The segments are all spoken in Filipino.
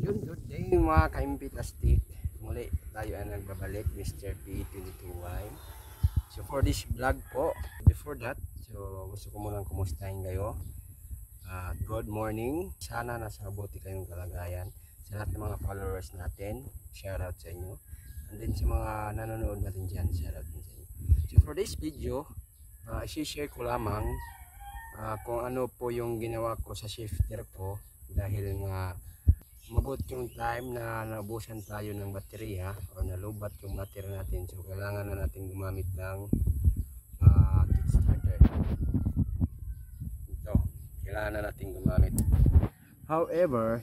Yun, good day mga ka-Impitastic. Muli tayo ay nagbabalik, Mr. P22Y. So for this vlog po, before that, so gusto ko munang kumustahin kayo. Good morning. Sana nasa mabuti kayong kalagayan. Sa lahat ng mga followers natin, shout out sa inyo. And then sa mga nanonood natin dyan, shout out din sa inyo. So for this video, i-share ko lamang kung ano po yung ginawa ko sa shifter ko. Dahil nga mabot yung time na naubusan tayo ng baterya o nalubat yung baterya natin, so kailangan na natin gumamit ng kickstarter. Ito, kailangan na natin gumamit. However,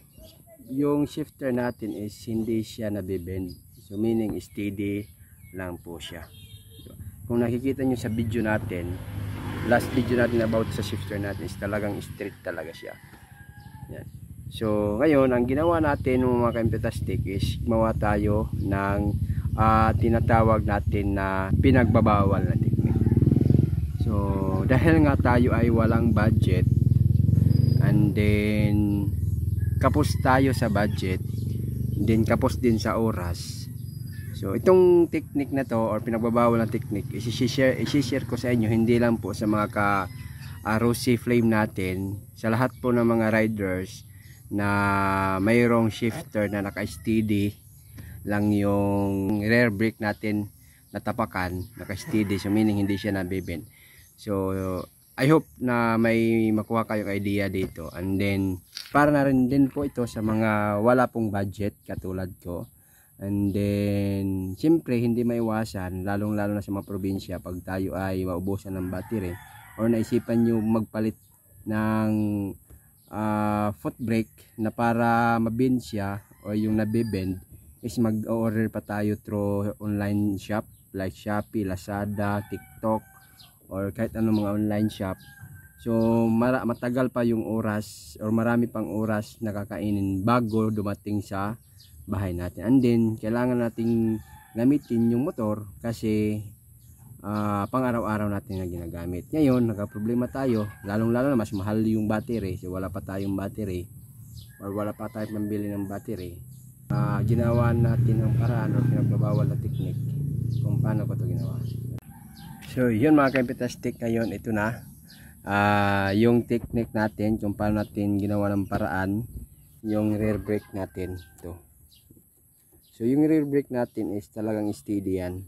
yung shifter natin is hindi siya nabibend, so meaning steady lang po siya. So, kung nakikita nyo sa video natin, last video natin about sa shifter natin is talagang straight talaga siya. Yan. So ngayon ang ginawa natin ng mga ka-Impitastic is gumawa tayo ng tinatawag natin na pinagbabawal na technique. So dahil nga tayo ay walang budget, and then kapos tayo sa budget, then kapos din sa oras. So itong technique na to or pinagbabawal na technique i-share ko sa inyo, hindi lang po sa mga Rosy Flame natin, sa lahat po ng mga riders na mayroong shifter na naka-steady lang yung rear brake natin natapakan, naka-steady, so meaning hindi siya nabibend. So I hope na may makuha kayong idea dito, and then para na rin din po ito sa mga wala pong budget katulad ko. And then siyempre hindi maiwasan, lalong lalo na sa mga probinsya, pag tayo ay maubusan ng battery or naisipan nyo magpalit ng foot brake na para mabend siya o yung nabibend, is mag-order pa tayo through online shop like Shopee, Lazada, TikTok, or kahit anong mga online shop. So matagal pa yung oras or marami pang oras na kakainin bago dumating sa bahay natin. And then kailangan nating gamitin yung motor kasi pang araw-araw natin na ginagamit. Ngayon nagka-problema tayo, lalong lalo na mas mahal yung battery, so wala pa tayong battery or wala pa tayong pambili ng battery. Ginawa natin ng paraan o pinagbabawal na technique kung paano ko ito ginawa. So yun mga ka-Impitastic, ngayon ito na yung technique natin kung paano natin ginawa ng paraan yung rear brake natin. Ito. So yung rear brake natin is talagang steady yan.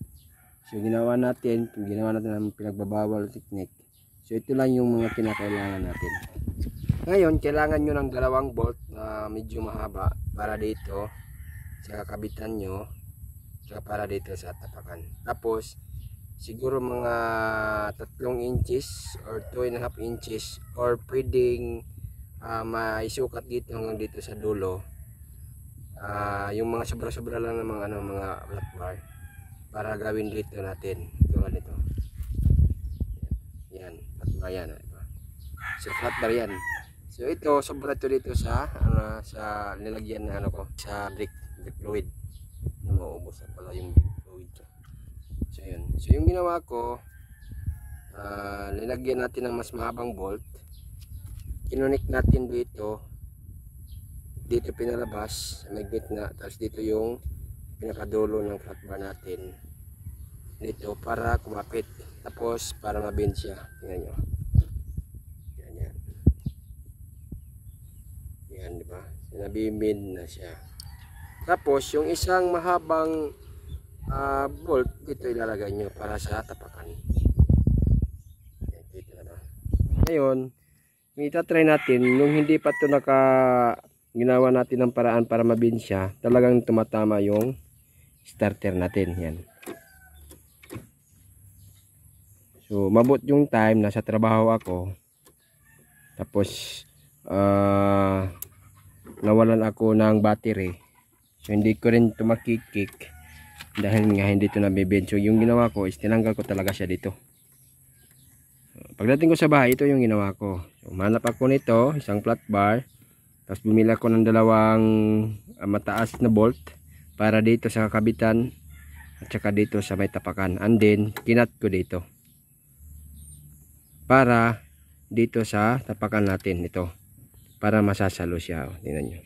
So ginawa natin ng pinagbabawal technique. So ito lang yung mga kinakailangan natin. Ngayon kailangan nyo ng dalawang bolt na medyo mahaba para dito sa kakabitan nyo, saka para dito sa tapakan. Tapos siguro mga 3 inches or 2.5 inches, or pwedeng maisukat dito hanggang dito sa dulo. Yung mga sobra-sobra lang ng mga flat bar para gawin dito natin tulad nito. Yan, flat bar yan. So flat bar yan. So ito sobra to dito sa sa nilagyan na sa brake fluid. Mauubos na pala yung brake fluid. So yun. So yung ginawa ko, nilagyan natin ng mas mahabang bolt. Kinunik natin dito pinalabas sa may gitna, tapos dito yung pinakadulo ng flat bar natin dito para kumapit, tapos para mabend siya. Tingnan nyo, yan, diba? So, nabibend na siya. Tapos yung isang mahabang bolt dito ilalagay nyo para sa tapakan. Dito na ba? Ngayon itatry natin nung hindi pa ito ginawa natin ng paraan para mabend siya, talagang tumatama yung starter natin. Yan. So mabot yung time, nasa trabaho ako, tapos nawalan ako ng battery, so hindi ko rin ito makikik dahil nga hindi ito nabibend. So yung ginawa ko is tinanggal ko talaga siya dito. So, pagdating ko sa bahay, ito yung ginawa ko. So manap ako nito, isang flat bar, tapos bumili ako ng dalawang mataas na bolt para dito sa kakabitan at saka dito sa may tapakan, and then kinat ko dito para dito sa tapakan natin ito, para masasalo siya. Tingnan nyo.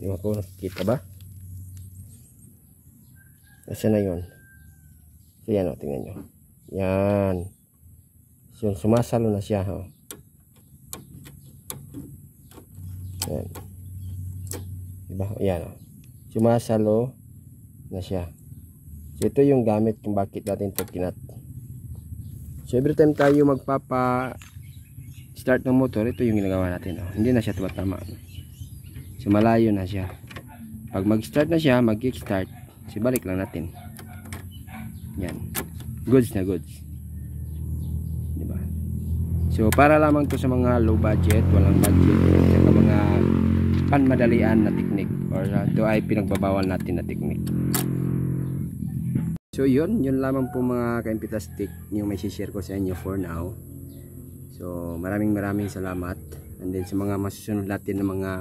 Hindi ko nakikita ba? Nasaan na yun? So yan o, tingnan nyo. Yan. So sumasalo na siya. Oh. Yan. Diba? Yan o. Sumasalo na siya. So ito yung gamit kung bakit natin ito kinat. So every time tayo magpapa start ng motor, ito yung ginagawa natin. Oh. Hindi na siya tumatama. So malayo na siya. Pag mag-start na siya, mag-kickstart, so balik lang natin. Yan. Goods na goods. Diba? So para lamang to sa mga low budget, walang budget, sa mga panmadalian na technique, or ito ay pinagbabawal natin na technique. So yun lamang po mga ka-Impitastic yung may share ko sa inyo for now. So maraming salamat, and then sa mga masusunod natin na mga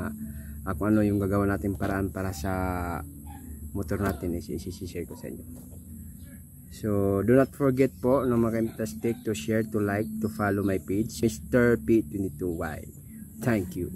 kung ano yung gagawin natin paraan para sa motor natin is i-share ko sa inyo. So do not forget po no mga ka-Impitastic to share, to like, to follow my page, Mr. P22Y. Thank you.